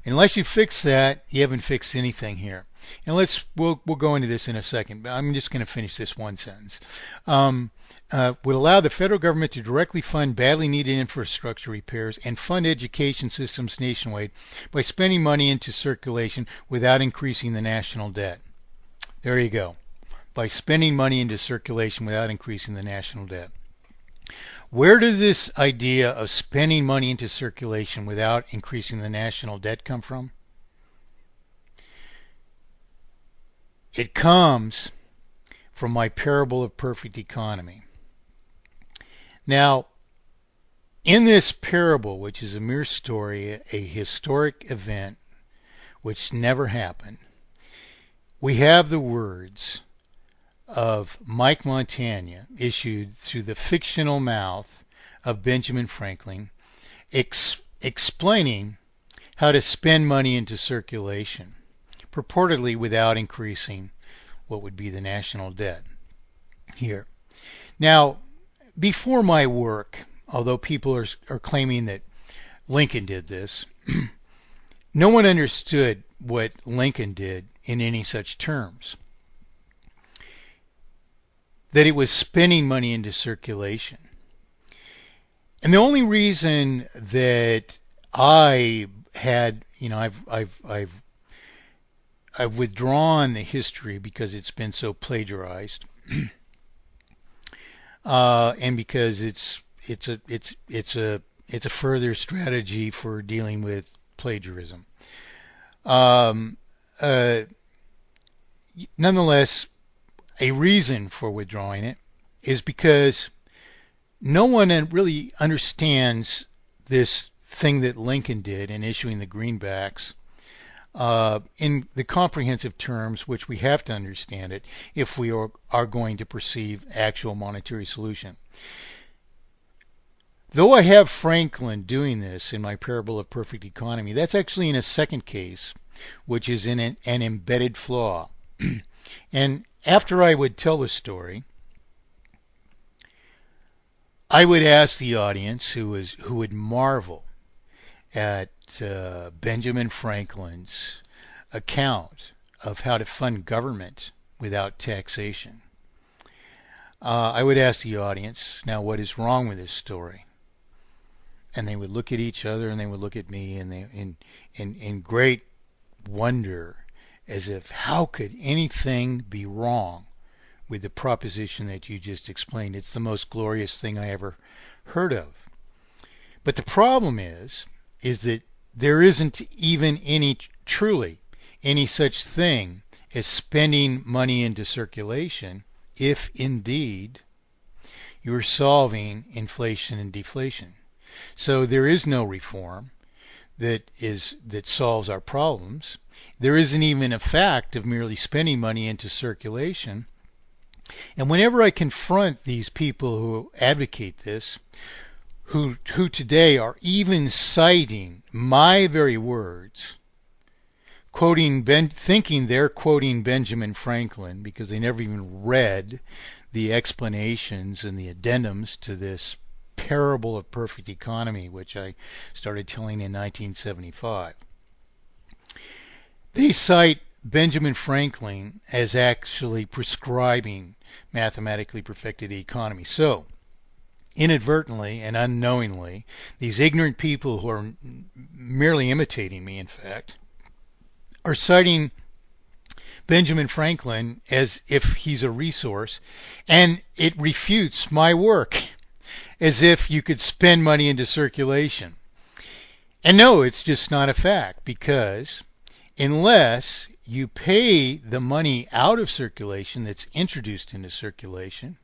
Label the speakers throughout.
Speaker 1: Unless you fix that, you haven't fixed anything here. And we'll go into this in a second, but I'm just going to finish this one sentence. Would allow the federal government to directly fund badly needed infrastructure repairs and fund education systems nationwide by spending money into circulation without increasing the national debt. There you go. By spending money into circulation without increasing the national debt. Where does this idea of spending money into circulation without increasing the national debt come from? It comes from my parable of perfect economy. Now, in this parable, which is a mere story, a historic event which never happened, we have the words of Mike Montagne issued through the fictional mouth of Benjamin Franklin explaining how to spend money into circulation, purportedly without increasing what would be the national debt here. Now, before my work, although people are claiming that Lincoln did this, no one understood what Lincoln did in any such terms. That it was spending money into circulation. And the only reason that I had, I've withdrawn the history because it's been so plagiarized, and because it's a further strategy for dealing with plagiarism. Nonetheless, a reason for withdrawing it is because no one really understands this thing that Lincoln did in issuing the greenbacks in the comprehensive terms which we have to understand it if we are going to perceive actual monetary solution. Though I have Franklin doing this in my parable of perfect economy, that's actually in a second case, which is in an embedded flaw. And after I would tell the story, I would ask the audience who would marvel at Benjamin Franklin's account of how to fund government without taxation. I would ask the audience, now what is wrong with this story? And they would look at each other and they would look at me and they in great wonder, as if how could anything be wrong with the proposition that you just explained? It's the most glorious thing I ever heard of. But the problem is that there isn't even truly any such thing as spending money into circulation if indeed you're solving inflation and deflation. So there is no reform that solves our problems. There isn't even a fact of merely spending money into circulation. And whenever I confront these people who advocate this, who today are even citing my very words, thinking they're quoting Benjamin Franklin because they never even read the explanations and the addendums to this parable of perfect economy, which I started telling in 1975. They cite Benjamin Franklin as actually prescribing mathematically perfected economy. So, inadvertently and unknowingly, these ignorant people who are merely imitating me, in fact, are citing Benjamin Franklin as if he's a resource, and it refutes my work as if you could spend money into circulation. And no, it's just not a fact, because unless you pay the money out of circulation that's introduced into circulation,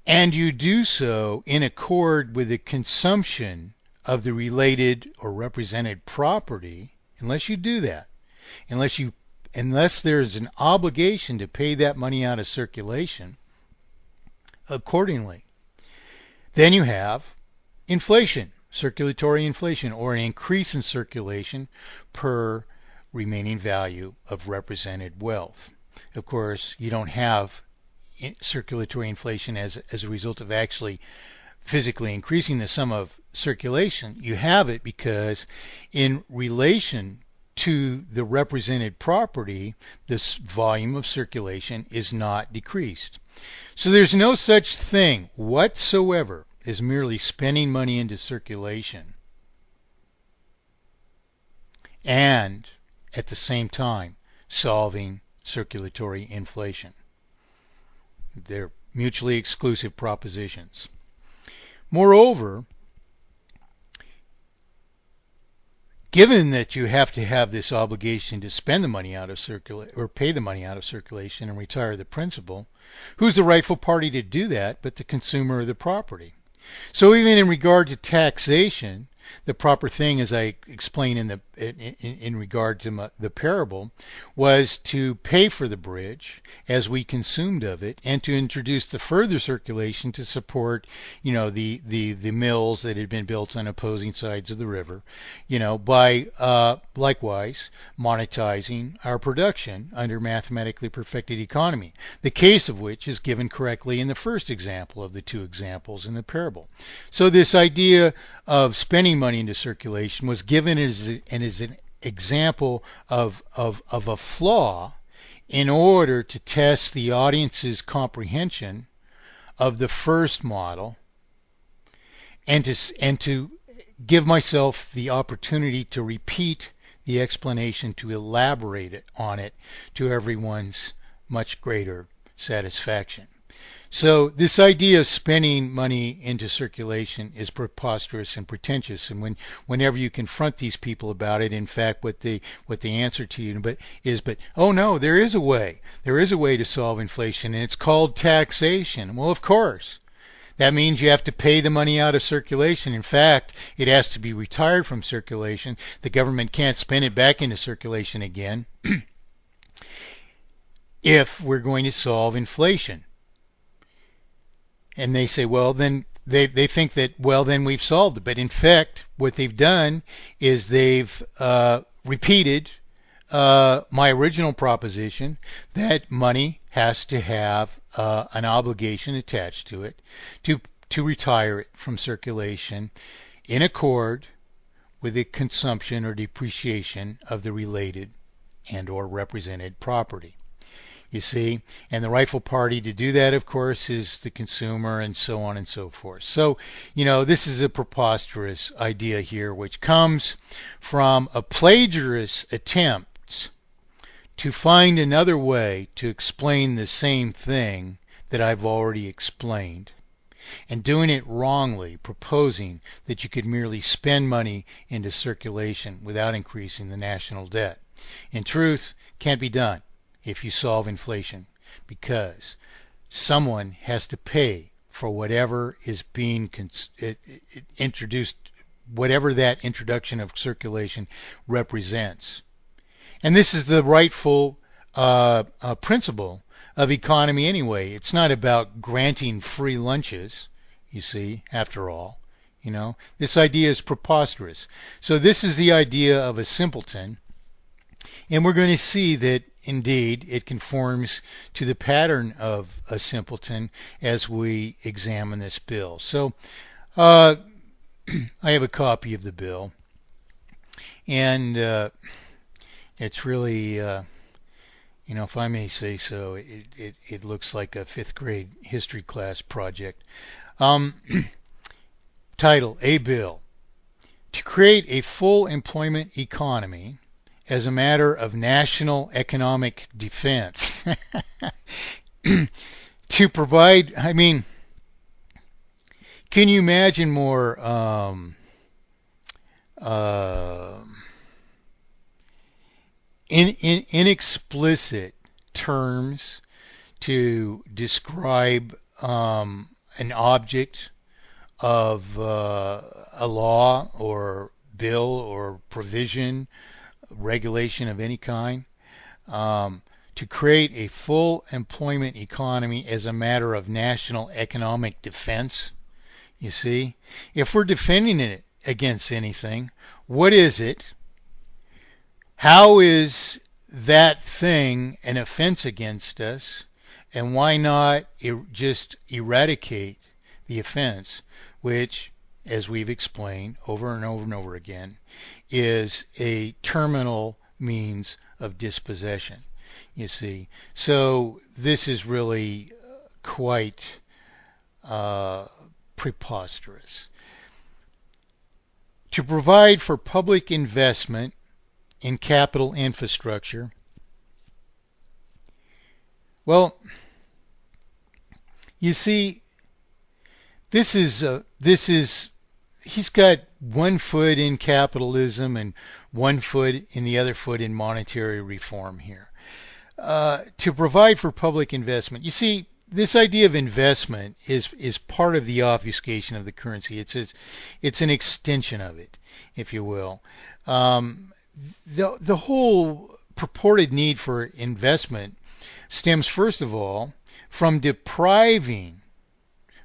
Speaker 1: and you do so in accord with the consumption of the related or represented property, unless you do that, unless there's an obligation to pay that money out of circulation accordingly, then you have inflation, circulatory inflation, or an increase in circulation per remaining value of represented wealth. Of course, you don't have circulatory inflation as a result of actually physically increasing the sum of circulation. You have it because in relation to the represented property, this volume of circulation is not decreased. So there's no such thing whatsoever as merely spending money into circulation and at the same time solving circulatory inflation. They're mutually exclusive propositions. Moreover, given that you have to have this obligation to spend the money out of circulation or pay the money out of circulation and retire the principal, who's the rightful party to do that but the consumer of the property? So even in regard to taxation, the proper thing, as I explained in regard to the parable, was to pay for the bridge as we consumed of it, and to introduce the further circulation to support, the mills that had been built on opposing sides of the river, by likewise monetizing our production under mathematically perfected economy. The case of which is given correctly in the first example of the two examples in the parable. So this idea of spending money into circulation was given as an example of a flaw in order to test the audience's comprehension of the first model, and to give myself the opportunity to repeat the explanation, to elaborate on it to everyone's much greater satisfaction. So this idea of spending money into circulation is preposterous and pretentious, and whenever you confront these people about it, in fact, what the answer to you is, oh no, there is a way to solve inflation, and it's called taxation. Well, of course, that means you have to pay the money out of circulation. In fact, it has to be retired from circulation. The government can't spend it back into circulation again if we're going to solve inflation. And they say, well, then they think that, well, then we've solved it. But in fact, what they've done is they've repeated my original proposition that money has to have an obligation attached to it to retire it from circulation in accord with the consumption or depreciation of the related and or represented property. You see, and the rightful party to do that, of course, is the consumer, and so on and so forth. So, this is a preposterous idea here, which comes from a plagiarist attempt to find another way to explain the same thing that I've already explained, and doing it wrongly, proposing that you could merely spend money into circulation without increasing the national debt. In truth, can't be done if you solve inflation, because someone has to pay for whatever is being introduced, whatever that introduction of circulation represents. And this is the rightful principle of economy anyway. It's not about granting free lunches, you see, after all. This idea is preposterous. So this is the idea of a simpleton, and we're going to see that indeed it conforms to the pattern of a simpleton as we examine this bill. So I have a copy of the bill, and it's really, if I may say so, it looks like a 5th grade history class project. Title, A Bill to Create a Full Employment Economy as a Matter of National Economic Defense. To provide, can you imagine more inexplicit terms to describe an object of a law or bill or provision, regulation of any kind, to create a full employment economy as a matter of national economic defense? You see, if we're defending it against anything, what is it? How is that thing an offense against us? And why not just eradicate the offense, which as we've explained over and over and over again, is a terminal means of dispossession. You see, so this is really quite preposterous. To provide for public investment in capital infrastructure. Well, you see, this is he's got one foot in capitalism and one foot in the other foot in monetary reform here. To provide for public investment. You see, this idea of investment is part of the obfuscation of the currency. It's an extension of it, if you will. The whole purported need for investment stems, first of all, from depriving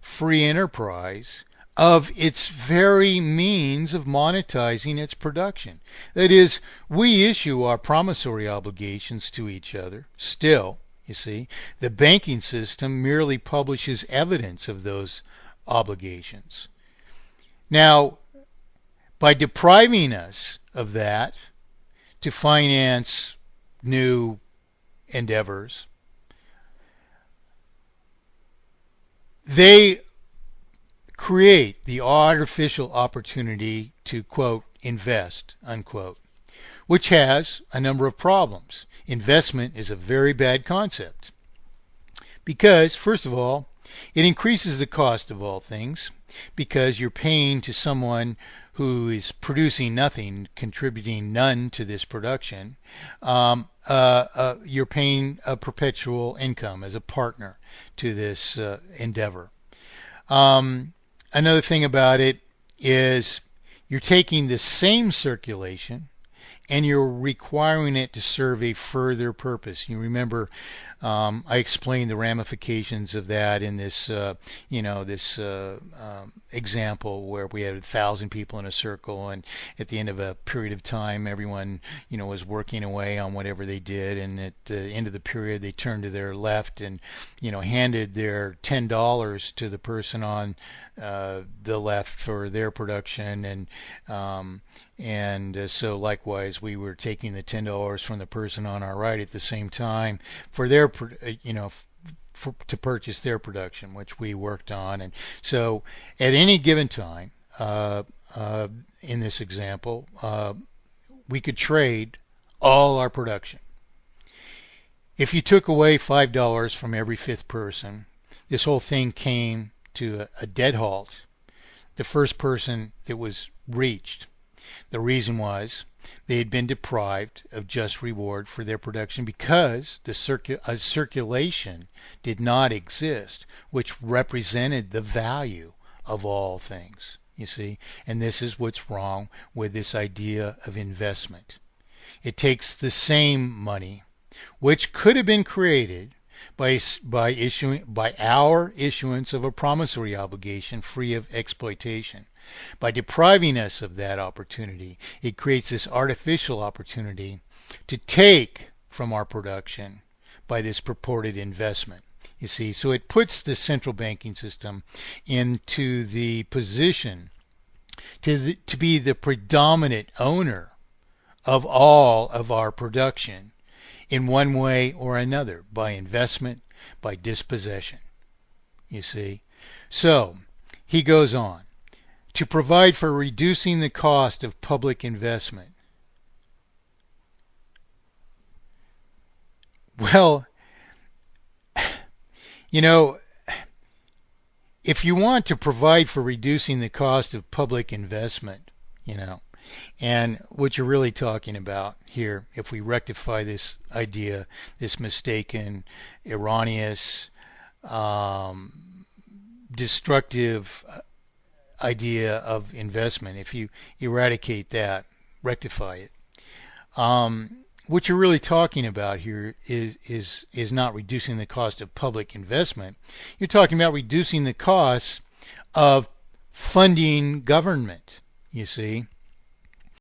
Speaker 1: free enterprise of its very means of monetizing its production. That is, we issue our promissory obligations to each other. Still, you see, the banking system merely publishes evidence of those obligations. Now, by depriving us of that to finance new endeavors, they create the artificial opportunity to, quote, invest, unquote, which has a number of problems. Investment is a very bad concept because, first of all, it increases the cost of all things because you're paying to someone who is producing nothing, contributing none to this production. You're paying a perpetual income as a partner to this endeavor. Another thing about it is you're taking the same circulation and you're requiring it to serve a further purpose. You remember I explained the ramifications of that in this, example where we had 1,000 people in a circle, and at the end of a period of time, everyone, was working away on whatever they did, and at the end of the period, they turned to their left and, handed their $10 to the person on the left for their production, and so likewise we were taking the $10 from the person on our right at the same time for their to purchase their production, which we worked on. And so at any given time in this example, we could trade all our production. If you took away $5 from every fifth person, this whole thing came to a dead halt. The first person that was reached. The reason was they had been deprived of just reward for their production because the circulation did not exist, which represented the value of all things, you see. And this is what's wrong with this idea of investment. It takes the same money, which could have been created by our issuance of a promissory obligation free of exploitation. By depriving us of that opportunity, it creates this artificial opportunity to take from our production by this purported investment. You see, so it puts the central banking system into the position to be the predominant owner of all of our production in one way or another, by investment, by dispossession. You see, so he goes on. To provide for reducing the cost of public investment. Well, if you want to provide for reducing the cost of public investment, and what you're really talking about here, if we rectify this idea, this mistaken, erroneous, destructive idea of investment, if you eradicate that, rectify it, what you're really talking about here is not reducing the cost of public investment. You're talking about reducing the costs of funding government, you see.